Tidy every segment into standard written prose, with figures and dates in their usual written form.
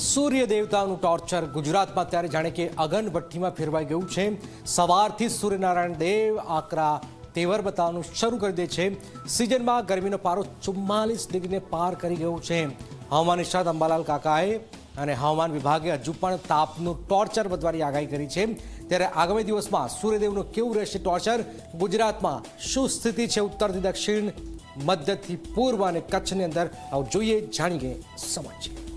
સૂર્ય દેવતાનું torture ગુજરાતમાં ત્યારે જાણે કે અગનભઠ્ઠીમાં ફેરવાઈ ગયું છે। સવારથી સૂર્યનારાયણ દેવ આકરા તેવર બતાવવાનું શરૂ કરી દે છે। સિઝનમાં ગરમીનો પારો 44 ડિગ્રીને પાર કરી ગયો છે। હવામાન નિષ્ણાત અંબાલાલ કાકાએ અને હવામાન વિભાગે હજુ પણ તાપનું ટોર્ચર વધવાની આગાહી કરી છે। ત્યારે આગામી દિવસમાં સૂર્યદેવનું કેવું રહેશે ટોર્ચર, ગુજરાતમાં શું સ્થિતિ છે ઉત્તરથી દક્ષિણ, મધ્યથી પૂર્વ અને કચ્છની અંદર, આવો જોઈએ, જાણીએ, સમજીએ।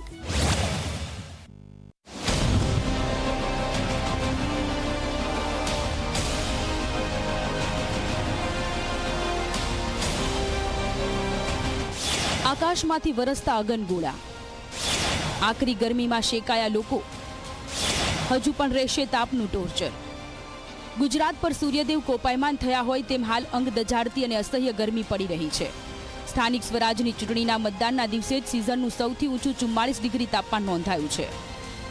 આકાશમાંથી વરસતા અગનગોળા, આકરી ગરમીમાં શેકાયા લોકો, હજુ પણ રહેશે તાપનું ટોર્ચર। ગુજરાત પર સૂર્યદેવ કોપાયમાન થયા હોય તેમ હાલ અંગ દજાડતી અને અસહ્ય ગરમી પડી રહી છે। સ્થાનિક સ્વરાજની ચૂંટણીના મતદાનના દિવસે જ સિઝનનું સૌથી ઊંચું 44 ડિગ્રી તાપમાન નોંધાયું છે।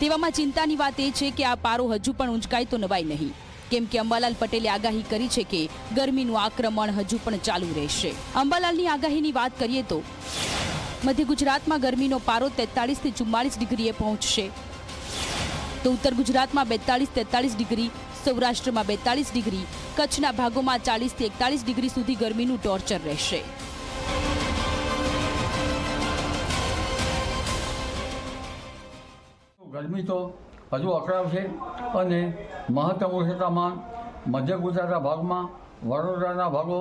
તેવામાં ચિંતાની વાત એ છે કે આ પારો હજુ પણ ઊંચકાય તો નવાય નહીં, કેમ કે અંબાલાલ પટેલે આગાહી કરી છે કે ગરમીનું આક્રમણ હજુ પણ ચાલુ રહેશે। અંબાલાલની આગાહીની વાત કરીએ તો મધ્ય ગુજરાતમાં ગરમીનો પારો 43 થી 44 ડિગ્રીએ પહોંચશે, તો ઉત્તર ગુજરાતમાં 42-43 ડિગ્રી, સૌરાષ્ટ્રમાં 42 ડિગ્રી, કચ્છના ભાગોમાં 40 થી 41 ડિગ્રી સુધી ગરમીનું ટોર્ચર રહેશે। ગરમી તો હજુ અકળાવશે અને મહત્તમ ઉષ્ણતામાન મધ્ય ગુજરાતના ભાગમાં, વડોદરાના ભાગો,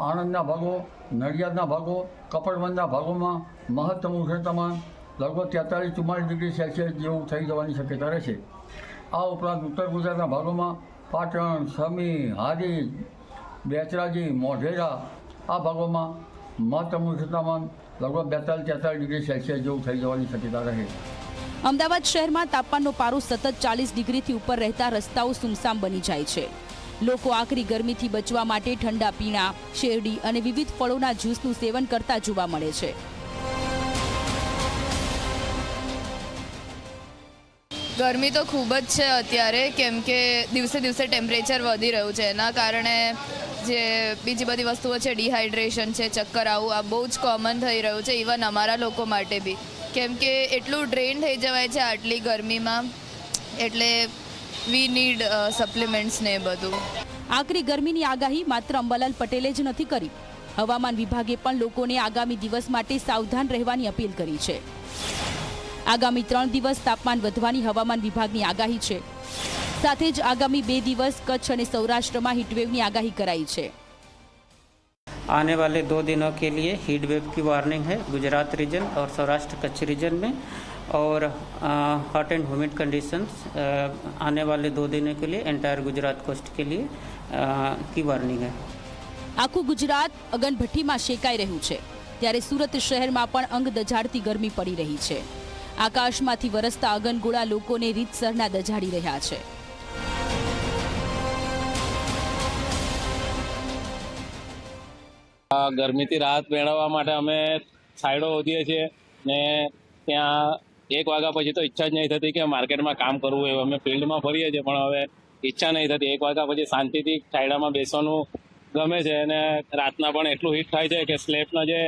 આણંદના ભાગો, નડિયાદના ભાગો, કપડવંજના ભાગોમાં મહત્તમ ઉષ્ણતામાન લગભગ 43-44 ડિગ્રી સેલ્સિયસ જેવું થઈ જવાની શક્યતા રહેશે। આ ઉપરાંત ઉત્તર ગુજરાતના ભાગોમાં પાટણ, સમી, હારીજ, બેચરાજી, મોઢેરા આ ભાગોમાં મહત્તમ ઉષ્ણતામાન લગભગ 42-43 ડિગ્રી સેલ્સિયસ જેવું થઈ જવાની શક્યતા રહે। અમદાવાદ શહેરમાં તાપમાનનો પારો સતત 40 ડિગ્રીથી ઉપર રહેતા રસ્તાઓ સુમસામ બની જાય છે। લોકો આકરી ગરમીથી બચવા માટે ઠંડા પીણા, શેરડી અને વિવિધ ફળોના જ્યુસનું સેવન કરતા જોવા મળે છે। ગરમી તો ખૂબ જ છે અત્યારે, કેમ કે દિવસે દિવસે ટેમ્પરેચર વધી રહ્યું છે। એના કારણે જે બીજી બધી વસ્તુઓ છે, ડિહાઇડ્રેશન છે, ચક્કર આવું આ બહુ જ કોમન થઈ રહ્યું છે, ઇવન અમારા લોકો માટે બી, કેમ કે એટલું ડ્રેન થઈ જવાય છે આટલી ગરમીમાં, એટલે વી નીડ સપ્લિમેન્ટ્સ ને બધું। આકરી ગરમીની આગાહી માત્ર અંબાલાલ પટેલે જ નથી કરી, હવામાન વિભાગે પણ લોકોને આગામી દિવસ માટે સાવધાન રહેવાની અપીલ કરી છે। આગામી 3 દિવસ તાપમાન વધવાની હવામાન વિભાગની આગાહી છે, સાથે જ આગામી 2 દિવસ કચ્છ અને સૌરાષ્ટ્રમાં હીટવેવની આગાહી કરાઈ છે। आने वाले 2 दिनों के लिए हीट वेव की वार्निंग है गुजरात रीजन और सौराष्ट्र कच्छ रीजन में, और हॉट एंड ह्यूमिड कंडीशंस आने वाले 2 दिनों के लिए एंटायर गुजरात कोस्ट के लिए की वार्निंग है। આખું ગુજરાત અગનભઠ્ઠીમાં શેકાઈ રહ્યું છે, ત્યારે સુરત શહેરમાં પણ અંગ દજાડતી ગરમી પડી રહી છે। આકાશમાંથી વરસતા અગનગોળા લોકોને રીતસરના દજાડી રહ્યા છે। ગરમીથી રાહત મેળવવા માટે અમે સાઈડો શોધીએ છીએ ને ત્યાં 1 વાગ્યા પછી તો ઈચ્છા જ નહીં થતી કે માર્કેટમાં કામ કરવું એવું। અમે ફિલ્ડમાં ફરીએ છીએ પણ હવે ઈચ્છા નહીં થતી। 1 વાગ્યા પછી શાંતિથી છાયડામાં બેસવાનું ગમે છે, અને રાતના પણ એટલું હીટ થાય છે કે સ્લેબના જે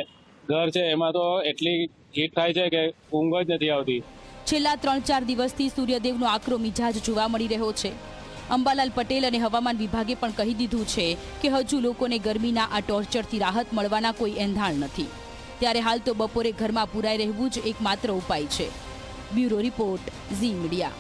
ઘર છે એમાં તો એટલી હીટ થાય છે કે ઊંઘ જ નથી આવતી। છેલ્લા 3-4 દિવસથી સૂર્યદેવનો આકરો મિજાજ જોવા મળી રહ્યો છે। અંબાલાલ પટેલ અને હવામાન વિભાગે પણ કહી દીધું છે કે હજુ લોકોને ગરમીના આ ટોર્ચરથી રાહત મળવાના કોઈ એંધાણ નથી, ત્યારે હાલ તો બપોરે ઘરમાં પુરાઈ રહેવું જ એકમાત્ર ઉપાય છે। Bureau report, Zee media.